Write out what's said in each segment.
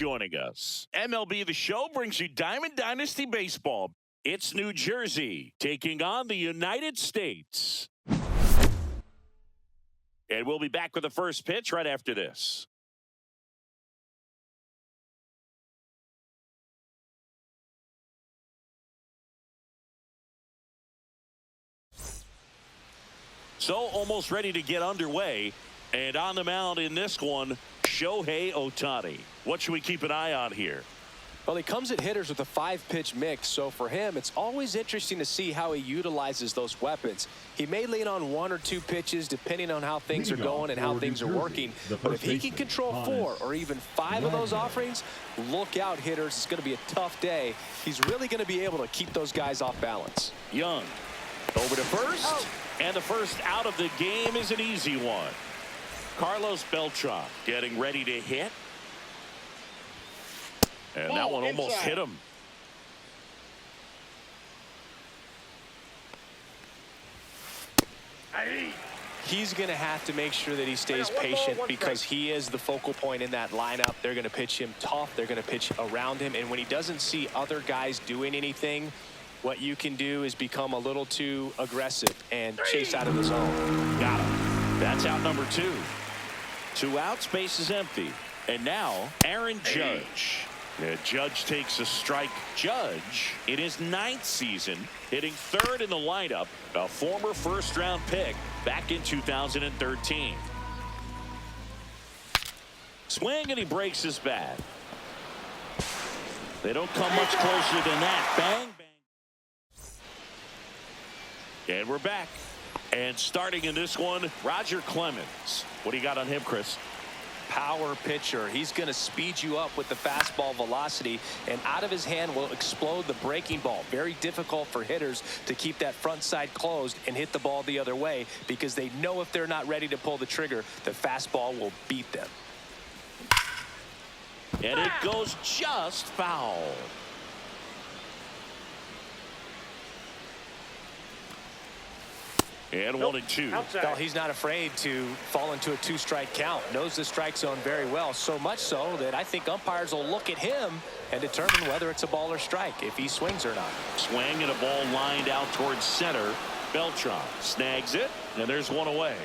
Joining us. MLB The Show brings you Diamond Dynasty Baseball. It's New Jersey taking on the United States. And we'll be back with the first pitch right after this. So almost ready to get underway. And on the mound in this one, Shohei Ohtani. What should we keep an eye on here? Well, he comes at hitters with a 5-pitch mix, so for him, it's always interesting to see how he utilizes those weapons. He may lean on 1 or 2 pitches depending on how things are going and how things are working. But if he can control 4 or even 5 of those offerings, look out, hitters. It's going to be a tough day. He's really going to be able to keep those guys off balance. Young over to first, and the first out of the game is an easy one. Carlos Beltran getting ready to hit. And that one almost hit him. He's going to have to make sure that he stays patient because he is the focal point in that lineup. They're going to pitch him tough. They're going to pitch around him. And when he doesn't see other guys doing anything, what you can do is become a little too aggressive and chase out of the zone. Got him. That's out number 2. 2 outs, base is empty. And now Aaron Judge. Judge takes a strike. Judge, in his 9th season, hitting 3rd in the lineup, a former first-round pick back in 2013. Swing, and he breaks his bat. They don't come much closer than that. Bang, bang. And we're back. And starting in this one, Roger Clemens. What do you got on him, Chris? Power pitcher. He's going to speed you up with the fastball velocity, and out of his hand will explode the breaking ball. Very difficult for hitters to keep that front side closed and hit the ball the other way because they know if they're not ready to pull the trigger, the fastball will beat them. And it goes just foul. And 1 and 2. Well, he's not afraid to fall into a 2-strike count. Knows the strike zone very well, so much so that I think umpires will look at him and determine whether it's a ball or strike, if he swings or not. Swing and a ball lined out towards center. Beltran snags it, and there's 1 away.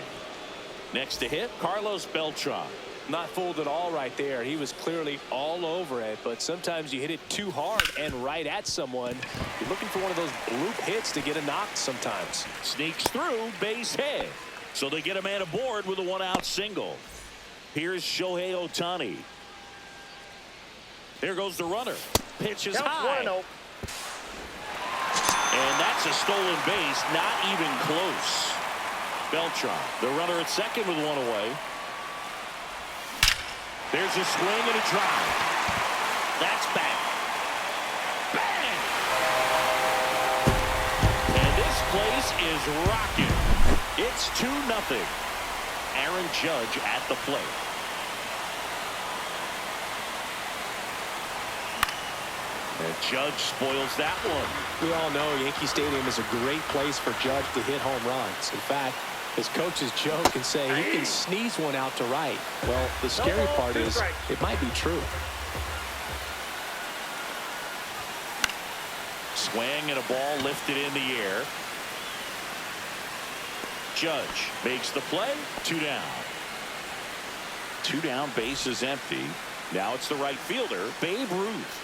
Next to hit, Carlos Beltran. Not fooled at all right there. He was clearly all over it, but sometimes you hit it too hard and right at someone. You're looking for one of those bloop hits to get a knock sometimes. Sneaks through, base hit. So they get a man aboard with a 1-out single. Here's Shohei Ohtani. There goes the runner. Pitch is high. And that's a stolen base, not even close. Beltran, the runner at second with 1 away. There's a swing and a drive. That's back. Bang! And this place is rocking. It's 2-0. Aaron Judge at the plate. And Judge spoils that one. We all know Yankee Stadium is a great place for Judge to hit home runs. In fact, his coaches joke and say he can sneeze one out to right. Well, the scary part is it might be true. Swing and a ball lifted in the air. Judge makes the play. 2 down. 2 down, base is empty. Now it's the right fielder, Babe Ruth.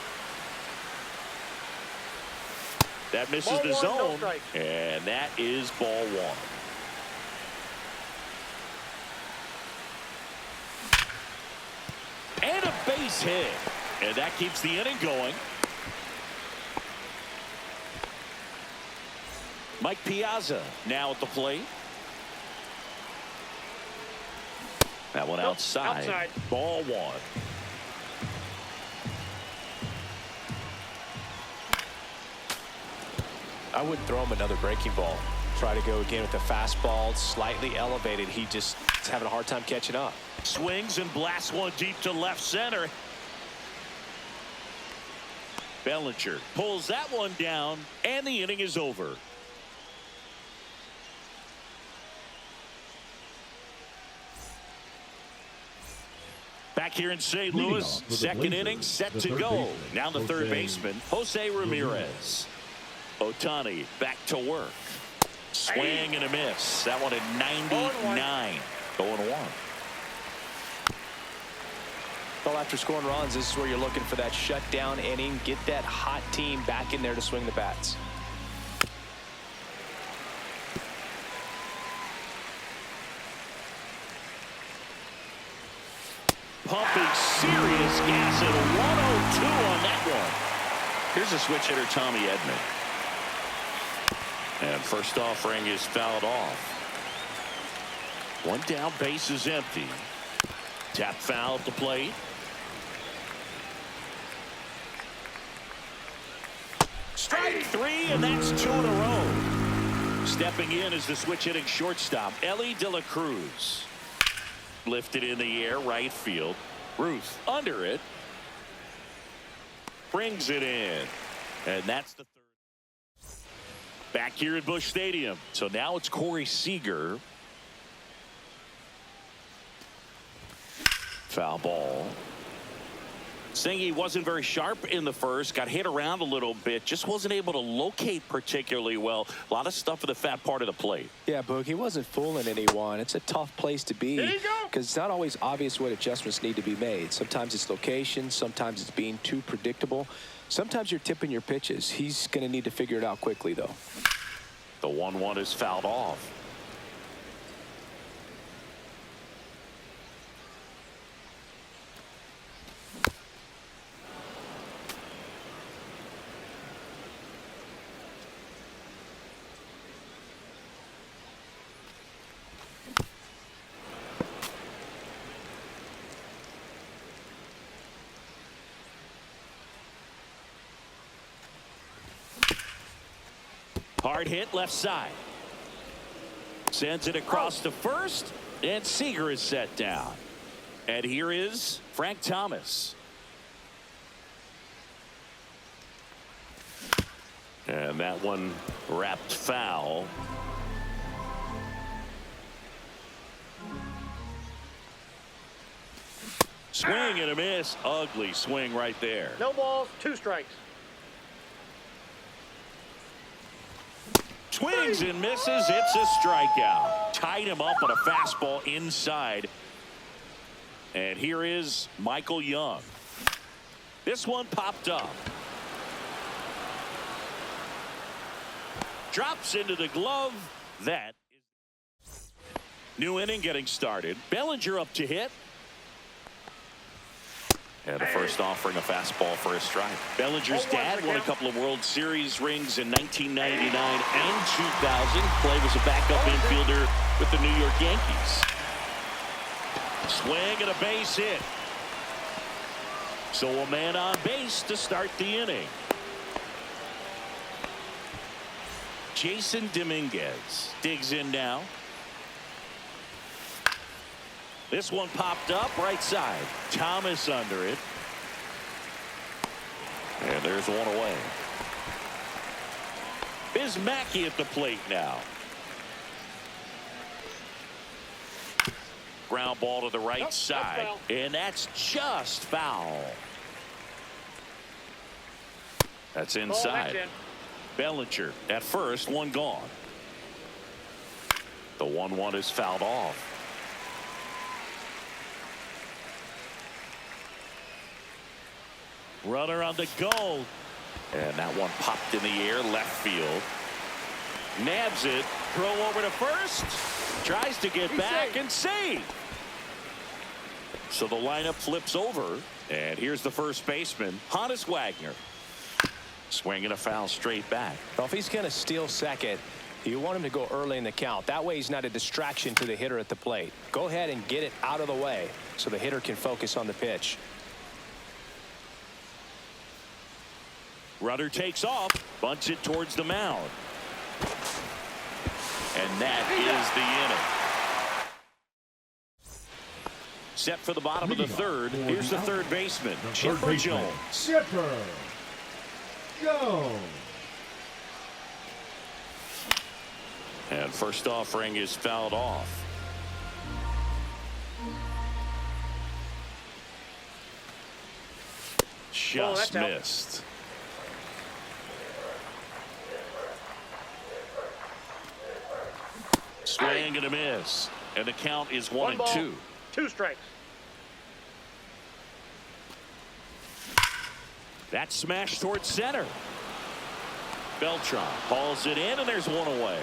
That misses the zone, and that is ball 1. And a base hit. And that keeps the inning going. Mike Piazza now at the plate. That one outside. Ball 1. I wouldn't throw him another breaking ball. Try to go again with the fastball slightly elevated. He just is having a hard time catching up. Swings and blasts one deep to left center. Bellinger pulls that one down, and the inning is over. Back Back here in St. Louis, second inning set to go. Now the third baseman, Jose Ramirez. Otani back to work. Swing and a miss. That one at 99. 0-1. Well, after scoring runs, this is where you're looking for that shutdown inning. Get that hot team back in there to swing the bats. Pumping serious gas at 102 on that one. Here's a switch hitter, Tommy Edman. And first offering is fouled off. One down, base is empty. Tap foul at the plate. Strike three, and that's 2 in a row. Stepping in is the switch hitting shortstop, Ellie De La Cruz. Lifted in the air, right field. Ruth under it. Brings it in. And that's the third. Back here at Busch Stadium. So now it's Corey Seager. Foul ball. Singy wasn't very sharp in the first. Got hit around a little bit. Just wasn't able to locate particularly well. A lot of stuff at the fat part of the plate. Yeah, Boog, he wasn't fooling anyone. It's a tough place to be because it's not always obvious what adjustments need to be made. Sometimes it's location. Sometimes it's being too predictable. Sometimes you're tipping your pitches. He's going to need to figure it out quickly, though. The 1-1 is fouled off. Hard hit left side. Sends it across to first, and Seager is set down. And here is Frank Thomas. And that one wrapped foul. Swing and a miss. Ugly swing right there. No balls, 2 strikes. Swings and misses. It's a strikeout. Tied him up on a fastball inside. And here is Michael Young. This one popped up. Drops into the glove. That is new inning getting started. Bellinger up to hit. And the first offering a fastball for a strike. Bellinger's dad won a couple of World Series rings in 1999 and 2000. Played as a backup infielder with the New York Yankees. Swing and a base hit. So a man on base to start the inning. Jason Dominguez digs in now. This one popped up right side. Thomas under it. And there's one away. Bismacki at the plate now. Ground ball to the right side. And that's just foul. That's inside. Bellinger at first, one gone. The 1-1 is fouled off. Runner on the go. And that one popped in the air, left field. Nabs it. Throw over to first. Tries to get back and save. So the lineup flips over. And here's the first baseman, Honus Wagner. Swinging a foul straight back. Well, if he's going to steal second, you want him to go early in the count. That way he's not a distraction to the hitter at the plate. Go ahead and get it out of the way so the hitter can focus on the pitch. Runner takes off, bunts it towards the mound. And that is the inning. Set for the bottom of the third. Here's the third baseman, Chipper Jones. Chipper Jones. And first offering is fouled off. just missed. Swing and a miss. And the count is 1-2. 2 strikes. That smash towards center. Beltran hauls it in, and there's one away.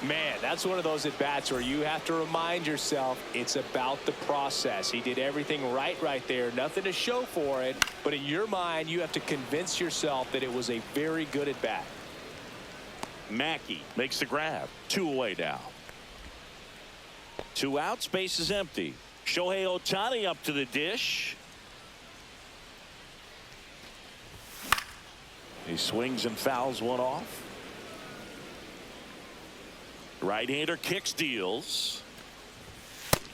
Man, that's one of those at-bats where you have to remind yourself it's about the process. He did everything right there. Nothing to show for it. But in your mind, you have to convince yourself that it was a very good at-bat. Mackey makes the grab. 2 away now. 2 outs, base is empty. Shohei Ohtani up to the dish. He swings and fouls one off. Right-hander kicks, deals.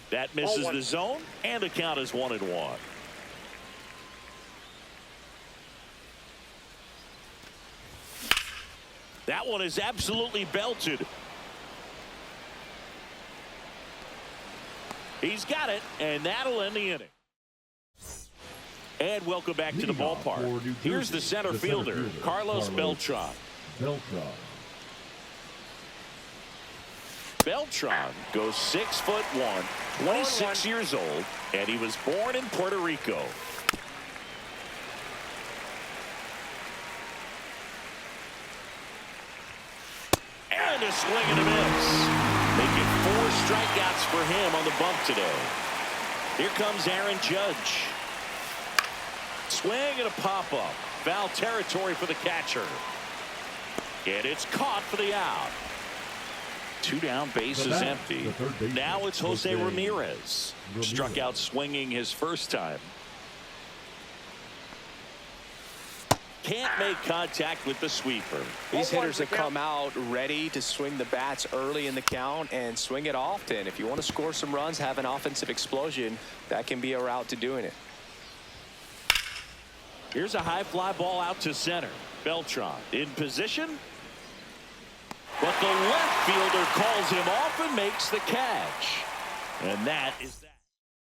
That misses the zone, and the count is 1-1. That one is absolutely belted. He's got it, and that'll end the inning. And welcome back to the ballpark. Here's the center fielder, Carlos Beltran. Beltran goes 6'1", 26 years old, and he was born in Puerto Rico. And a swing and a miss. Making 4 strikeouts for him on the bump today. Here comes Aaron Judge. Swing and a pop-up. Foul territory for the catcher. And it's caught for the out. 2 down, base is empty. Now it's Jose Ramirez. Struck out swinging his first time. Can't make contact with the sweeper. These hitters have come out ready to swing the bats early in the count and swing it often. If you want to score some runs, have an offensive explosion, that can be a route to doing it. Here's a high fly ball out to center. Beltran in position. But the left fielder calls him off and makes the catch. And that is